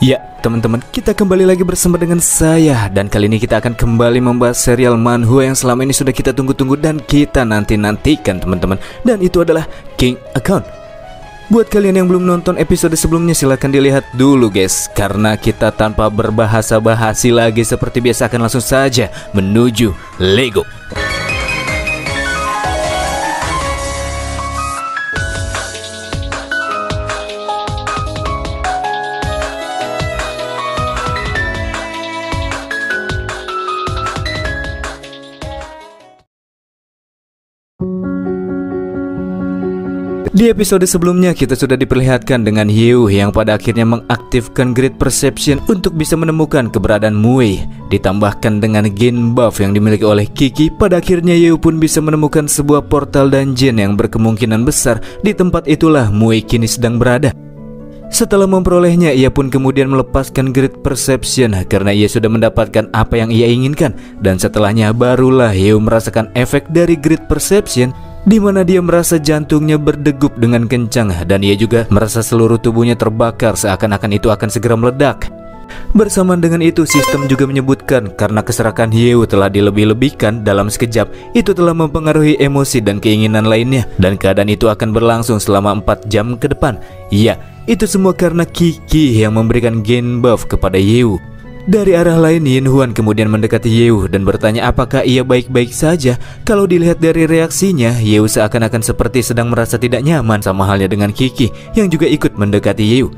Ya, teman-teman, kita kembali lagi bersama dengan saya. Dan kali ini kita akan kembali membahas serial manhwa yang selama ini sudah kita tunggu-tunggu dan kita nanti-nantikan, teman-teman. Dan itu adalah King Account. Buat kalian yang belum nonton episode sebelumnya, silahkan dilihat dulu guys. Karena kita tanpa berbahasa basi lagi seperti biasa akan langsung saja menuju Lego. Di episode sebelumnya kita sudah diperlihatkan dengan Hyew yang pada akhirnya mengaktifkan Great Perception untuk bisa menemukan keberadaan Mui. Ditambahkan dengan Gain Buff yang dimiliki oleh Kiki, pada akhirnya Hyew pun bisa menemukan sebuah portal dungeon yang berkemungkinan besar di tempat itulah Mui kini sedang berada. Setelah memperolehnya, ia pun kemudian melepaskan Great Perception karena ia sudah mendapatkan apa yang ia inginkan. Dan setelahnya barulah Hyew merasakan efek dari Great Perception, di mana dia merasa jantungnya berdegup dengan kencang dan ia juga merasa seluruh tubuhnya terbakar seakan-akan itu akan segera meledak. Bersamaan dengan itu, sistem juga menyebutkan karena keserakan Hyew telah dilebih-lebihkan dalam sekejap, itu telah mempengaruhi emosi dan keinginan lainnya, dan keadaan itu akan berlangsung selama 4 jam ke depan. Ya, itu semua karena Kiki yang memberikan Gain Buff kepada Hyew. Dari arah lain, Yin Huan kemudian mendekati Hyew dan bertanya apakah ia baik-baik saja. Kalau dilihat dari reaksinya, Hyew seakan-akan seperti sedang merasa tidak nyaman, sama halnya dengan Kiki yang juga ikut mendekati Hyew.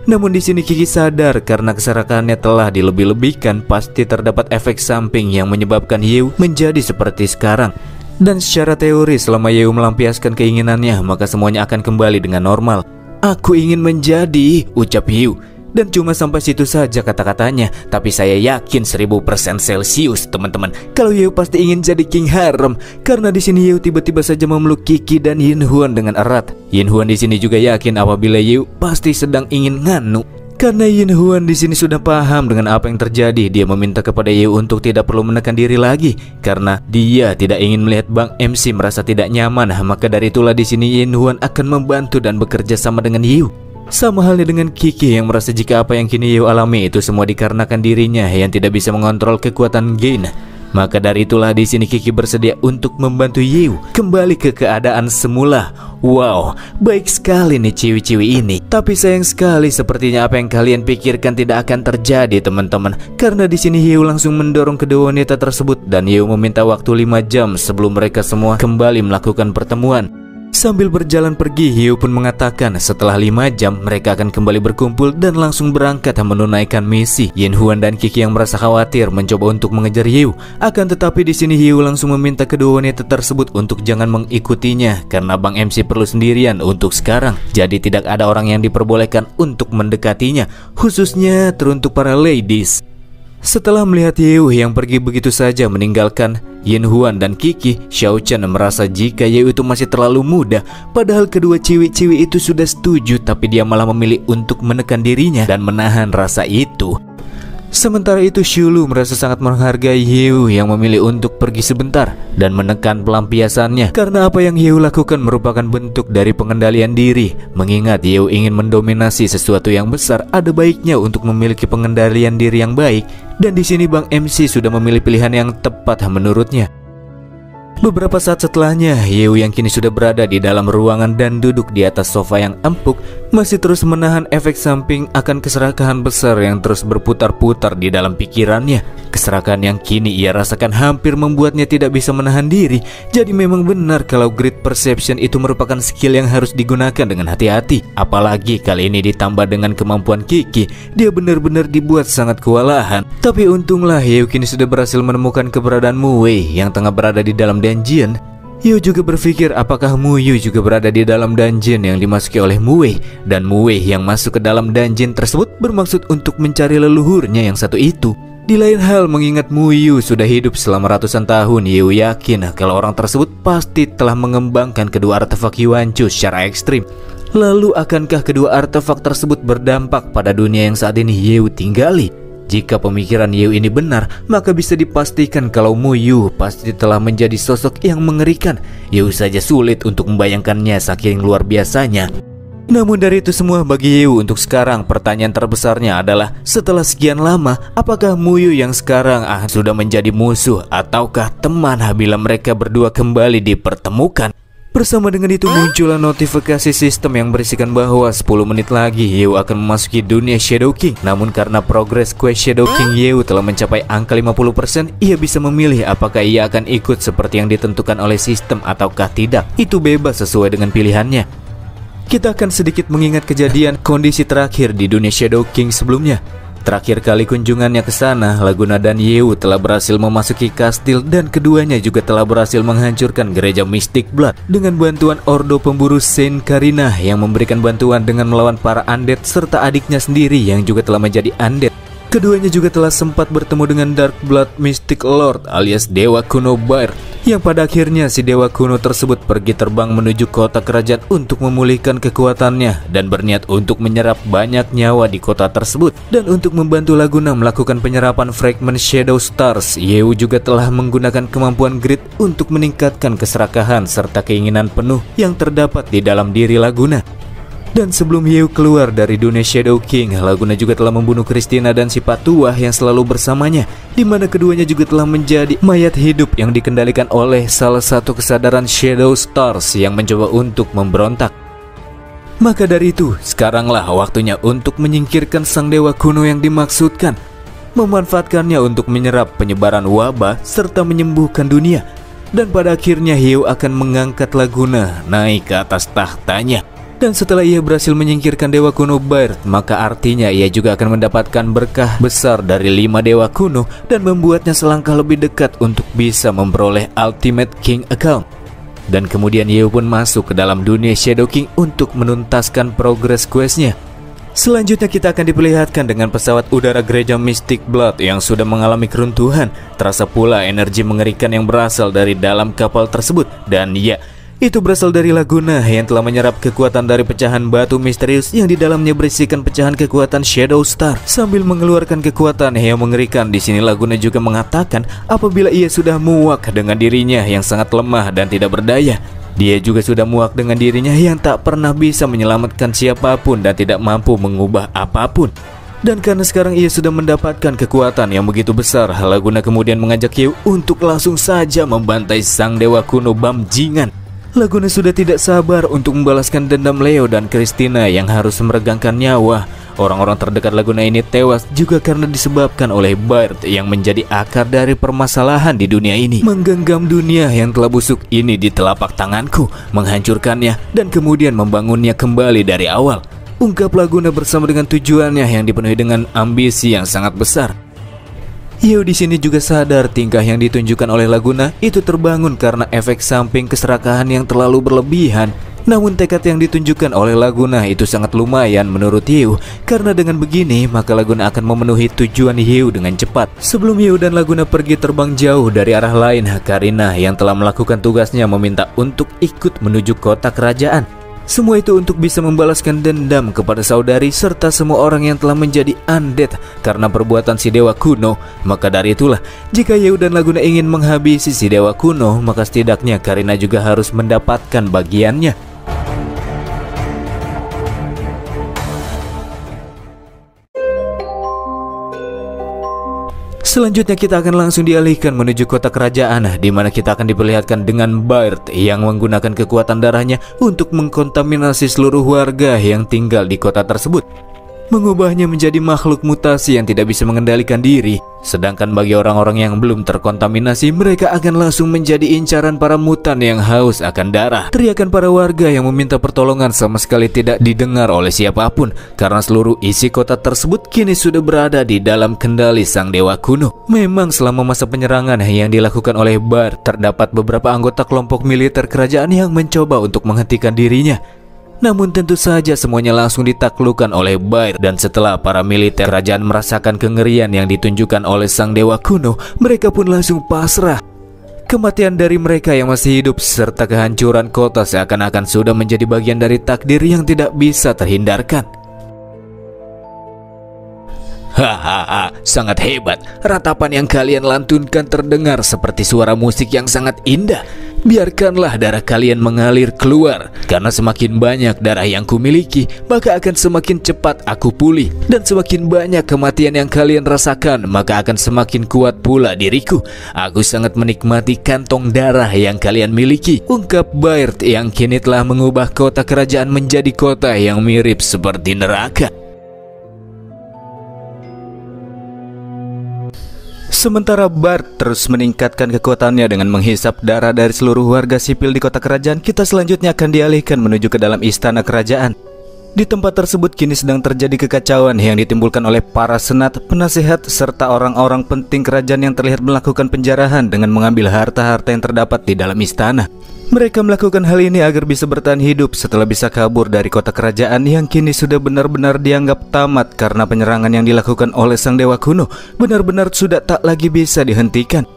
Namun di sini Kiki sadar karena keserakannya telah dilebih-lebihkan, pasti terdapat efek samping yang menyebabkan Hyew menjadi seperti sekarang. Dan secara teori, selama Hyew melampiaskan keinginannya, maka semuanya akan kembali dengan normal. "Aku ingin menjadi," ucap Hyew. Dan cuma sampai situ saja kata-katanya. Tapi saya yakin 1000% Celsius, teman-teman, kalau Hyew pasti ingin jadi King Harem. Karena di sini Hyew tiba-tiba saja memeluk Kiki dan Yin Huan dengan erat. Yin Huan di sini juga yakin apabila Hyew pasti sedang ingin nganu. Karena Yin Huan di sini sudah paham dengan apa yang terjadi, dia meminta kepada Hyew untuk tidak perlu menekan diri lagi karena dia tidak ingin melihat Bang MC merasa tidak nyaman. Maka dari itulah di sini Yin Huan akan membantu dan bekerja sama dengan Hyew. Sama halnya dengan Kiki yang merasa jika apa yang kini Hyew alami itu semua dikarenakan dirinya yang tidak bisa mengontrol kekuatan Gain. Maka dari itulah di sini Kiki bersedia untuk membantu Hyew kembali ke keadaan semula. Wow, baik sekali nih ciwi-ciwi ini. Tapi sayang sekali sepertinya apa yang kalian pikirkan tidak akan terjadi, teman-teman. Karena di sini Hyew langsung mendorong kedua wanita tersebut dan Hyew meminta waktu 5 jam sebelum mereka semua kembali melakukan pertemuan. Sambil berjalan pergi, Hyew pun mengatakan setelah 5 jam mereka akan kembali berkumpul dan langsung berangkat menunaikan misi. Yin Huan dan Kiki yang merasa khawatir mencoba untuk mengejar Hyew. Akan tetapi di sini Hyew langsung meminta kedua wanita tersebut untuk jangan mengikutinya karena Bang MC perlu sendirian untuk sekarang. Jadi tidak ada orang yang diperbolehkan untuk mendekatinya, khususnya teruntuk para ladies. Setelah melihat Hyew yang pergi begitu saja meninggalkan Yin Huan dan Kiki, Xiao Chen merasa jika Hyew itu masih terlalu muda. Padahal kedua ciwi-ciwi itu sudah setuju, tapi dia malah memilih untuk menekan dirinya dan menahan rasa itu. Sementara itu Shulu merasa sangat menghargai Hyew yang memilih untuk pergi sebentar dan menekan pelampiasannya. Karena apa yang Hyew lakukan merupakan bentuk dari pengendalian diri. Mengingat Hyew ingin mendominasi sesuatu yang besar, ada baiknya untuk memiliki pengendalian diri yang baik. Dan di sini Bang MC sudah memilih pilihan yang tepat menurutnya. Beberapa saat setelahnya, Hyew yang kini sudah berada di dalam ruangan dan duduk di atas sofa yang empuk masih terus menahan efek samping akan keserakahan besar yang terus berputar-putar di dalam pikirannya. Keserakahan yang kini ia rasakan hampir membuatnya tidak bisa menahan diri. Jadi memang benar kalau Great Perception itu merupakan skill yang harus digunakan dengan hati-hati. Apalagi kali ini ditambah dengan kemampuan Kiki, dia benar-benar dibuat sangat kewalahan. Tapi untunglah Hyew kini sudah berhasil menemukan keberadaan Mui yang tengah berada di dalam dungeon. Hyew juga berpikir apakah Muyu juga berada di dalam dungeon yang dimasuki oleh Mui. Dan Mui yang masuk ke dalam dungeon tersebut bermaksud untuk mencari leluhurnya yang satu itu. Di lain hal, mengingat Muyu sudah hidup selama ratusan tahun, Hyew yakin kalau orang tersebut pasti telah mengembangkan kedua artefak Yuanchu secara ekstrim. Lalu akankah kedua artefak tersebut berdampak pada dunia yang saat ini Hyew tinggali? Jika pemikiran Hyew ini benar, maka bisa dipastikan kalau Muyu pasti telah menjadi sosok yang mengerikan. Hyew saja sulit untuk membayangkannya saking luar biasanya. Namun dari itu semua bagi Yew untuk sekarang pertanyaan terbesarnya adalah setelah sekian lama apakah Muyu yang sekarang sudah menjadi musuh ataukah teman bila mereka berdua kembali dipertemukan. Bersama dengan itu muncullah notifikasi sistem yang berisikan bahwa 10 menit lagi Yew akan memasuki dunia Shadow King. Namun karena progres quest Shadow King Yew telah mencapai angka 50%, ia bisa memilih apakah ia akan ikut seperti yang ditentukan oleh sistem ataukah tidak. Itu bebas sesuai dengan pilihannya. Kita akan sedikit mengingat kejadian kondisi terakhir di dunia Shadow King sebelumnya. Terakhir kali kunjungannya ke sana, Laguna dan Yew telah berhasil memasuki kastil dan keduanya juga telah berhasil menghancurkan gereja Mystic Blood dengan bantuan Ordo Pemburu Saint Karina yang memberikan bantuan dengan melawan para undead serta adiknya sendiri yang juga telah menjadi undead. Keduanya juga telah sempat bertemu dengan Dark Blood Mystic Lord alias Dewa Kuno Baird, yang pada akhirnya si Dewa Kuno tersebut pergi terbang menuju kota kerajaan untuk memulihkan kekuatannya dan berniat untuk menyerap banyak nyawa di kota tersebut. Dan untuk membantu Laguna melakukan penyerapan fragment Shadow Stars, Yew juga telah menggunakan kemampuan Grid untuk meningkatkan keserakahan serta keinginan penuh yang terdapat di dalam diri Laguna. Dan sebelum Yew keluar dari dunia Shadow King, Laguna juga telah membunuh Christina dan si Patuah yang selalu bersamanya, di mana keduanya juga telah menjadi mayat hidup yang dikendalikan oleh salah satu kesadaran Shadow Stars yang mencoba untuk memberontak. Maka dari itu, sekaranglah waktunya untuk menyingkirkan sang dewa kuno yang dimaksudkan, memanfaatkannya untuk menyerap penyebaran wabah serta menyembuhkan dunia. Dan pada akhirnya Yew akan mengangkat Laguna naik ke atas tahtanya. Dan setelah ia berhasil menyingkirkan Dewa Kuno Baird, maka artinya ia juga akan mendapatkan berkah besar dari 5 Dewa Kuno dan membuatnya selangkah lebih dekat untuk bisa memperoleh Ultimate King Account. Dan kemudian Yew pun masuk ke dalam dunia Shadow King untuk menuntaskan progress questnya. Selanjutnya kita akan diperlihatkan dengan pesawat udara gereja Mystic Blood yang sudah mengalami keruntuhan. Terasa pula energi mengerikan yang berasal dari dalam kapal tersebut. Dan ya, itu berasal dari Laguna yang telah menyerap kekuatan dari pecahan batu misterius yang di dalamnya berisikan pecahan kekuatan Shadow Star. Sambil mengeluarkan kekuatan yang mengerikan, di sini Laguna juga mengatakan apabila ia sudah muak dengan dirinya yang sangat lemah dan tidak berdaya. Dia juga sudah muak dengan dirinya yang tak pernah bisa menyelamatkan siapapun dan tidak mampu mengubah apapun. Dan karena sekarang ia sudah mendapatkan kekuatan yang begitu besar, Laguna kemudian mengajak Yew untuk langsung saja membantai sang dewa kuno Bamjingan. Laguna sudah tidak sabar untuk membalaskan dendam Leo dan Christina yang harus meregangkan nyawa. Orang-orang terdekat Laguna ini tewas juga karena disebabkan oleh Baird yang menjadi akar dari permasalahan di dunia ini. Menggenggam dunia yang telah busuk ini di telapak tanganku, menghancurkannya dan kemudian membangunnya kembali dari awal. Ungkap Laguna bersama dengan tujuannya yang dipenuhi dengan ambisi yang sangat besar. Yew di sini juga sadar tingkah yang ditunjukkan oleh Laguna itu terbangun karena efek samping keserakahan yang terlalu berlebihan. Namun tekad yang ditunjukkan oleh Laguna itu sangat lumayan menurut Yew, karena dengan begini maka Laguna akan memenuhi tujuan Yew dengan cepat. Sebelum Yew dan Laguna pergi terbang jauh dari arah lain, Karina yang telah melakukan tugasnya meminta untuk ikut menuju kota kerajaan. Semua itu untuk bisa membalaskan dendam kepada saudari serta semua orang yang telah menjadi undead karena perbuatan si dewa kuno. Maka dari itulah, jika Yew dan Laguna ingin menghabisi si dewa kuno, maka setidaknya Karina juga harus mendapatkan bagiannya. Selanjutnya kita akan langsung dialihkan menuju kota kerajaan, di mana kita akan diperlihatkan dengan Baird yang menggunakan kekuatan darahnya untuk mengkontaminasi seluruh warga yang tinggal di kota tersebut, mengubahnya menjadi makhluk mutasi yang tidak bisa mengendalikan diri. Sedangkan bagi orang-orang yang belum terkontaminasi, mereka akan langsung menjadi incaran para mutan yang haus akan darah. Teriakan para warga yang meminta pertolongan sama sekali tidak didengar oleh siapapun, karena seluruh isi kota tersebut kini sudah berada di dalam kendali sang dewa kuno. Memang selama masa penyerangan yang dilakukan oleh Baird, terdapat beberapa anggota kelompok militer kerajaan yang mencoba untuk menghentikan dirinya. Namun tentu saja semuanya langsung ditaklukkan oleh Baird, dan setelah para militer kerajaan merasakan kengerian yang ditunjukkan oleh sang dewa kuno, mereka pun langsung pasrah. Kematian dari mereka yang masih hidup serta kehancuran kota seakan-akan sudah menjadi bagian dari takdir yang tidak bisa terhindarkan. Hahaha, sangat hebat. Ratapan yang kalian lantunkan terdengar seperti suara musik yang sangat indah. Biarkanlah darah kalian mengalir keluar, karena semakin banyak darah yang kumiliki, maka akan semakin cepat aku pulih. Dan semakin banyak kematian yang kalian rasakan, maka akan semakin kuat pula diriku. Aku sangat menikmati kantong darah yang kalian miliki, ungkap Baird yang kini telah mengubah kota kerajaan menjadi kota yang mirip seperti neraka. Sementara Bart terus meningkatkan kekuatannya dengan menghisap darah dari seluruh warga sipil di kota kerajaan, kita selanjutnya akan dialihkan menuju ke dalam istana kerajaan. Di tempat tersebut kini sedang terjadi kekacauan yang ditimbulkan oleh para senat, penasehat, serta orang-orang penting kerajaan yang terlihat melakukan penjarahan dengan mengambil harta-harta yang terdapat di dalam istana. Mereka melakukan hal ini agar bisa bertahan hidup setelah bisa kabur dari kota kerajaan yang kini sudah benar-benar dianggap tamat karena penyerangan yang dilakukan oleh sang dewa kuno benar-benar sudah tak lagi bisa dihentikan.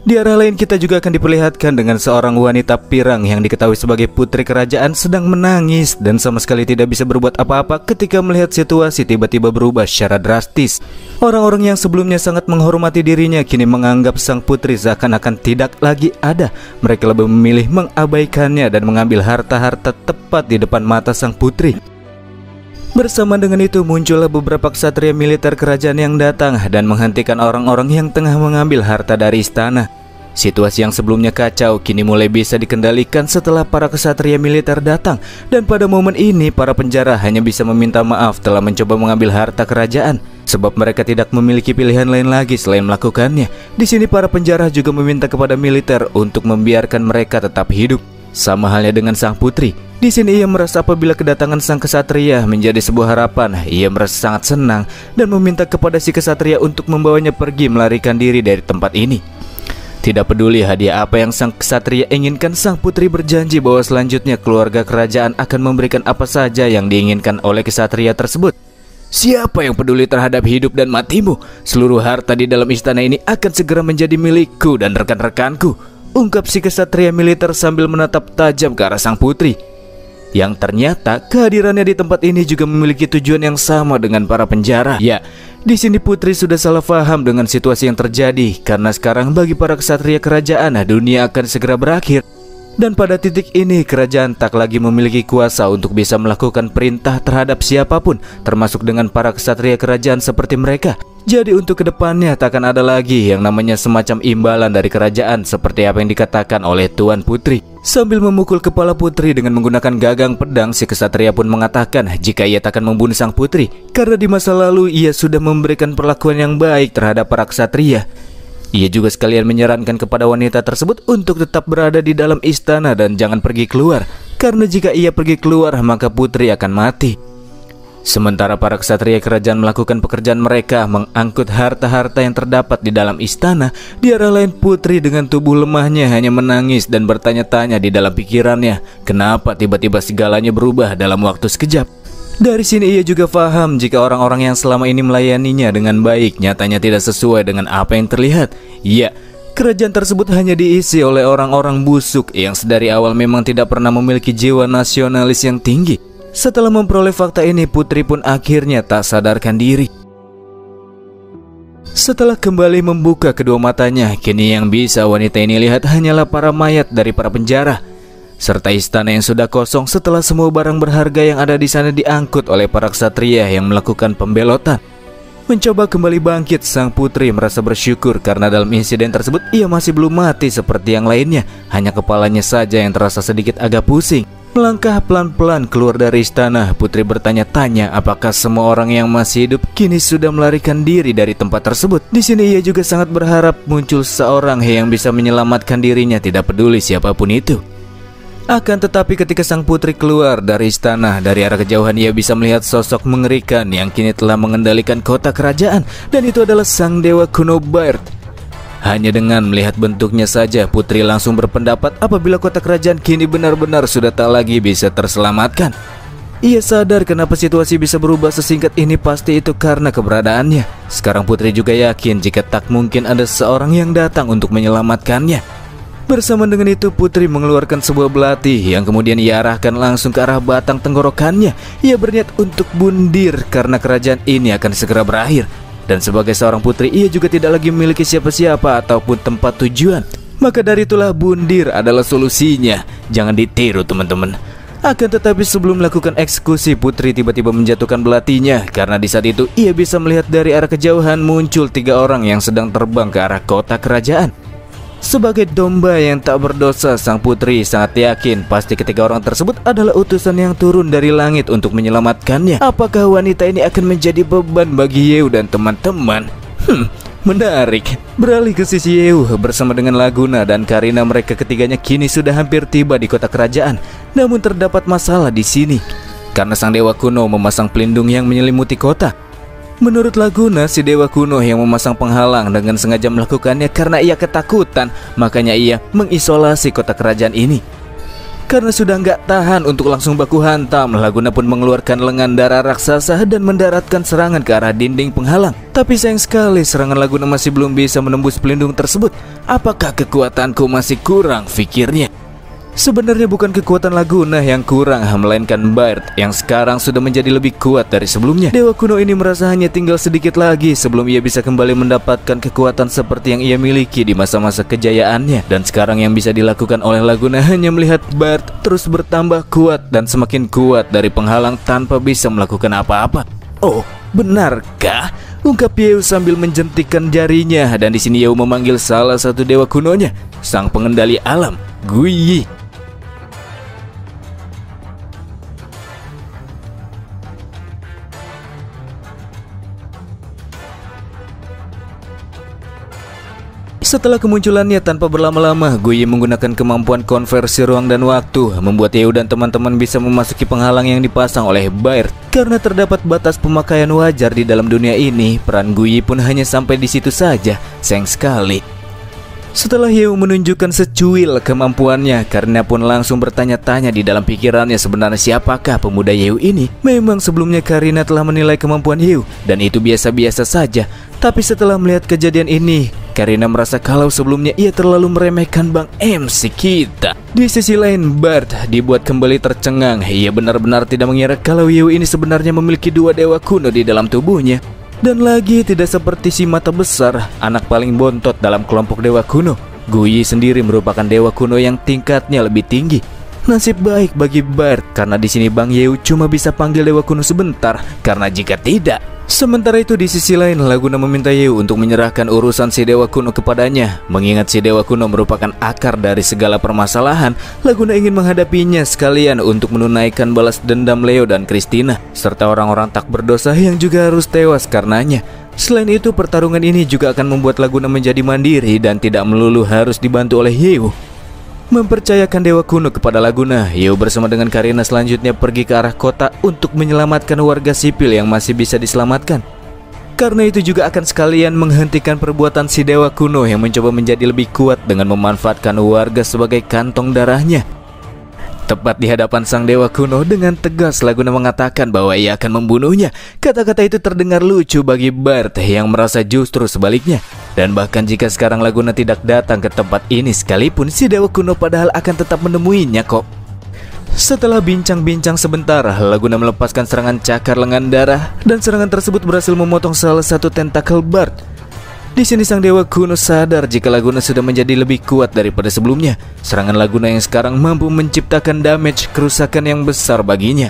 Di arah lain kita juga akan diperlihatkan dengan seorang wanita pirang yang diketahui sebagai putri kerajaan sedang menangis dan sama sekali tidak bisa berbuat apa-apa ketika melihat situasi tiba-tiba berubah secara drastis. Orang-orang yang sebelumnya sangat menghormati dirinya kini menganggap sang putri seakan-akan tidak lagi ada. Mereka lebih memilih mengabaikannya dan mengambil harta-harta tepat di depan mata sang putri. Bersama dengan itu muncullah beberapa ksatria militer kerajaan yang datang dan menghentikan orang-orang yang tengah mengambil harta dari istana. Situasi yang sebelumnya kacau kini mulai bisa dikendalikan setelah para ksatria militer datang, dan pada momen ini para penjara hanya bisa meminta maaf telah mencoba mengambil harta kerajaan, sebab mereka tidak memiliki pilihan lain lagi selain melakukannya. Di sini para penjara juga meminta kepada militer untuk membiarkan mereka tetap hidup. Sama halnya dengan sang putri. Di sini ia merasa apabila kedatangan sang kesatria menjadi sebuah harapan, ia merasa sangat senang dan meminta kepada si kesatria untuk membawanya pergi melarikan diri dari tempat ini. Tidak peduli hadiah apa yang sang kesatria inginkan, sang putri berjanji bahwa selanjutnya keluarga kerajaan akan memberikan apa saja yang diinginkan oleh kesatria tersebut. Siapa yang peduli terhadap hidup dan matimu? Seluruh harta di dalam istana ini akan segera menjadi milikku dan rekan-rekanku, ungkap si kesatria militer sambil menatap tajam ke arah sang putri. Yang ternyata kehadirannya di tempat ini juga memiliki tujuan yang sama dengan para penjara. Ya, di sini putri sudah salah paham dengan situasi yang terjadi, karena sekarang bagi para ksatria kerajaan dunia akan segera berakhir. Dan pada titik ini kerajaan tak lagi memiliki kuasa untuk bisa melakukan perintah terhadap siapapun, termasuk dengan para ksatria kerajaan seperti mereka. Jadi untuk kedepannya takkan ada lagi yang namanya semacam imbalan dari kerajaan seperti apa yang dikatakan oleh Tuan Putri. Sambil memukul kepala putri dengan menggunakan gagang pedang, si kesatria pun mengatakan jika ia takkan membunuh sang putri karena di masa lalu ia sudah memberikan perlakuan yang baik terhadap para ksatria. Ia juga sekalian menyarankan kepada wanita tersebut untuk tetap berada di dalam istana dan jangan pergi keluar, karena jika ia pergi keluar maka putri akan mati. Sementara para ksatria kerajaan melakukan pekerjaan mereka mengangkut harta-harta yang terdapat di dalam istana, di arah lain putri dengan tubuh lemahnya hanya menangis dan bertanya-tanya di dalam pikirannya, kenapa tiba-tiba segalanya berubah dalam waktu sekejap. Dari sini ia juga paham jika orang-orang yang selama ini melayaninya dengan baik nyatanya tidak sesuai dengan apa yang terlihat. Ya, kerajaan tersebut hanya diisi oleh orang-orang busuk yang sedari awal memang tidak pernah memiliki jiwa nasionalis yang tinggi. Setelah memperoleh fakta ini, putri pun akhirnya tak sadarkan diri. Setelah kembali membuka kedua matanya, kini yang bisa wanita ini lihat hanyalah para mayat dari para penjara, serta istana yang sudah kosong setelah semua barang berharga yang ada di sana diangkut oleh para ksatria yang melakukan pembelotan. Mencoba kembali bangkit, sang putri merasa bersyukur karena dalam insiden tersebut ia masih belum mati seperti yang lainnya, hanya kepalanya saja yang terasa sedikit agak pusing. Melangkah pelan-pelan keluar dari istana, putri bertanya-tanya apakah semua orang yang masih hidup kini sudah melarikan diri dari tempat tersebut. Di sini ia juga sangat berharap muncul seorang yang bisa menyelamatkan dirinya, tidak peduli siapapun itu. Akan tetapi ketika sang putri keluar dari istana, dari arah kejauhan ia bisa melihat sosok mengerikan yang kini telah mengendalikan kota kerajaan, dan itu adalah sang dewa kuno Baird. Hanya dengan melihat bentuknya saja, putri langsung berpendapat apabila kota kerajaan kini benar-benar sudah tak lagi bisa terselamatkan. Ia sadar kenapa situasi bisa berubah sesingkat ini, pasti itu karena keberadaannya. Sekarang putri juga yakin jika tak mungkin ada seorang yang datang untuk menyelamatkannya. Bersama dengan itu putri mengeluarkan sebuah belati yang kemudian ia arahkan langsung ke arah batang tenggorokannya. Ia berniat untuk bundir karena kerajaan ini akan segera berakhir. Dan sebagai seorang putri ia juga tidak lagi memiliki siapa-siapa ataupun tempat tujuan. Maka dari itulah bundir adalah solusinya. Jangan ditiru teman-teman. Akan tetapi sebelum melakukan eksekusi, Putri tiba-tiba menjatuhkan belatinya. Karena di saat itu ia bisa melihat dari arah kejauhan muncul 3 orang yang sedang terbang ke arah kota kerajaan. Sebagai domba yang tak berdosa, sang putri sangat yakin pasti ketiga orang tersebut adalah utusan yang turun dari langit untuk menyelamatkannya. Apakah wanita ini akan menjadi beban bagi Yeu dan teman-teman? Menarik. Beralih ke sisi Yeu bersama dengan Laguna dan Karina, mereka ketiganya kini sudah hampir tiba di kota kerajaan. Namun terdapat masalah di sini karena sang dewa kuno memasang pelindung yang menyelimuti kota. Menurut Laguna, si dewa kuno yang memasang penghalang dengan sengaja melakukannya karena ia ketakutan. Makanya ia mengisolasi kota kerajaan ini. Karena sudah nggak tahan untuk langsung baku hantam, Laguna pun mengeluarkan lengan darah raksasa dan mendaratkan serangan ke arah dinding penghalang. Tapi sayang sekali serangan Laguna masih belum bisa menembus pelindung tersebut. Apakah kekuatanku masih kurang, pikirnya. Sebenarnya bukan kekuatan Laguna yang kurang, melainkan Bard yang sekarang sudah menjadi lebih kuat dari sebelumnya. Dewa kuno ini merasa hanya tinggal sedikit lagi sebelum ia bisa kembali mendapatkan kekuatan seperti yang ia miliki di masa-masa kejayaannya. Dan sekarang yang bisa dilakukan oleh Laguna hanya melihat Bard terus bertambah kuat dan semakin kuat dari penghalang tanpa bisa melakukan apa-apa. Oh, benarkah? Ungkap Yeu sambil menjentikkan jarinya. Dan di sini Yeu memanggil salah satu dewa kunonya, sang pengendali alam, Guiyi. Setelah kemunculannya tanpa berlama-lama, Guiyi menggunakan kemampuan konversi ruang dan waktu, membuat Yeu dan teman-teman bisa memasuki penghalang yang dipasang oleh Bard. Karena terdapat batas pemakaian wajar di dalam dunia ini, peran Guiyi pun hanya sampai di situ saja. Sayang sekali. Setelah Yeu menunjukkan secuil kemampuannya, Karina pun langsung bertanya-tanya di dalam pikirannya sebenarnya siapakah pemuda Yeu ini. Memang sebelumnya Karina telah menilai kemampuan Yeu dan itu biasa-biasa saja. Tapi setelah melihat kejadian ini, Karina merasa kalau sebelumnya ia terlalu meremehkan Bang MC kita. Di sisi lain, Bard dibuat kembali tercengang. Ia benar-benar tidak mengira kalau Yeu ini sebenarnya memiliki 2 dewa kuno di dalam tubuhnya. Dan lagi tidak seperti si mata besar, anak paling bontot dalam kelompok dewa kuno. Guiyi sendiri merupakan dewa kuno yang tingkatnya lebih tinggi. Nasib baik bagi Bard karena di sini Bang Yeu cuma bisa panggil dewa kuno sebentar, karena jika tidak. Sementara itu di sisi lain, Laguna meminta Yeu untuk menyerahkan urusan si dewa kuno kepadanya. Mengingat si dewa kuno merupakan akar dari segala permasalahan, Laguna ingin menghadapinya sekalian untuk menunaikan balas dendam Leo dan Christina, serta orang-orang tak berdosa yang juga harus tewas karenanya. Selain itu, pertarungan ini juga akan membuat Laguna menjadi mandiri dan tidak melulu harus dibantu oleh Yeu. Mempercayakan dewa kuno kepada Laguna, Yeu bersama dengan Karina selanjutnya pergi ke arah kota untuk menyelamatkan warga sipil yang masih bisa diselamatkan. Karena itu juga akan sekalian menghentikan perbuatan si dewa kuno yang mencoba menjadi lebih kuat dengan memanfaatkan warga sebagai kantong darahnya. Tepat di hadapan sang dewa kuno, dengan tegas Laguna mengatakan bahwa ia akan membunuhnya. Kata-kata itu terdengar lucu bagi Bard yang merasa justru sebaliknya. Dan bahkan jika sekarang Laguna tidak datang ke tempat ini sekalipun, si dewa kuno padahal akan tetap menemuinya kok. Setelah bincang-bincang sebentar, Laguna melepaskan serangan cakar lengan darah, dan serangan tersebut berhasil memotong salah satu tentakel Bard. Di sini sang dewa kuno sadar jika Laguna sudah menjadi lebih kuat daripada sebelumnya. Serangan Laguna yang sekarang mampu menciptakan damage kerusakan yang besar baginya.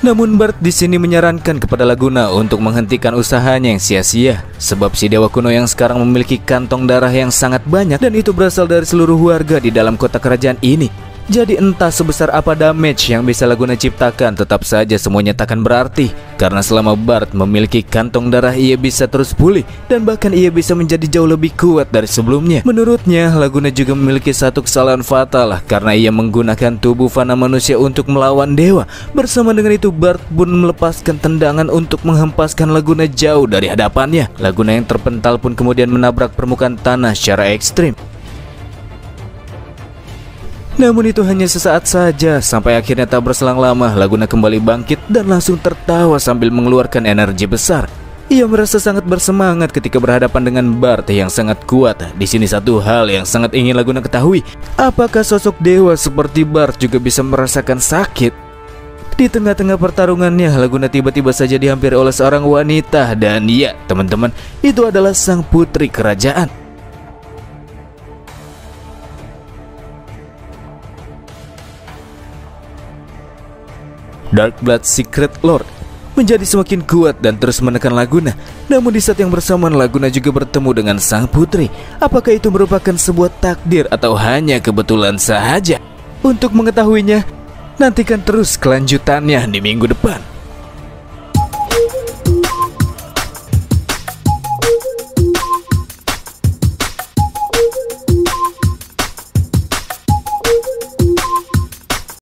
Namun Bard di sini menyarankan kepada Laguna untuk menghentikan usahanya yang sia-sia, sebab si dewa kuno yang sekarang memiliki kantong darah yang sangat banyak dan itu berasal dari seluruh warga di dalam kota kerajaan ini. Jadi entah sebesar apa damage yang bisa Laguna ciptakan, tetap saja semuanya takkan berarti. Karena selama Bard memiliki kantong darah, ia bisa terus pulih dan bahkan ia bisa menjadi jauh lebih kuat dari sebelumnya. Menurutnya, Laguna juga memiliki satu kesalahan fatal karena ia menggunakan tubuh fana manusia untuk melawan dewa. Bersama dengan itu, Bard pun melepaskan tendangan untuk menghempaskan Laguna jauh dari hadapannya. Laguna yang terpental pun kemudian menabrak permukaan tanah secara ekstrim. Namun itu hanya sesaat saja, sampai akhirnya tak berselang lama Laguna kembali bangkit dan langsung tertawa sambil mengeluarkan energi besar. Ia merasa sangat bersemangat ketika berhadapan dengan Bard yang sangat kuat. Di sini satu hal yang sangat ingin Laguna ketahui, apakah sosok dewa seperti Bard juga bisa merasakan sakit? Di tengah-tengah pertarungannya, Laguna tiba-tiba saja dihampiri oleh seorang wanita. Dan ya teman-teman, itu adalah sang putri kerajaan. Dark Blood Secret Lord menjadi semakin kuat dan terus menekan Laguna. Namun di saat yang bersamaan Laguna juga bertemu dengan sang putri. Apakah itu merupakan sebuah takdir atau hanya kebetulan saja? Untuk mengetahuinya, nantikan terus kelanjutannya di minggu depan.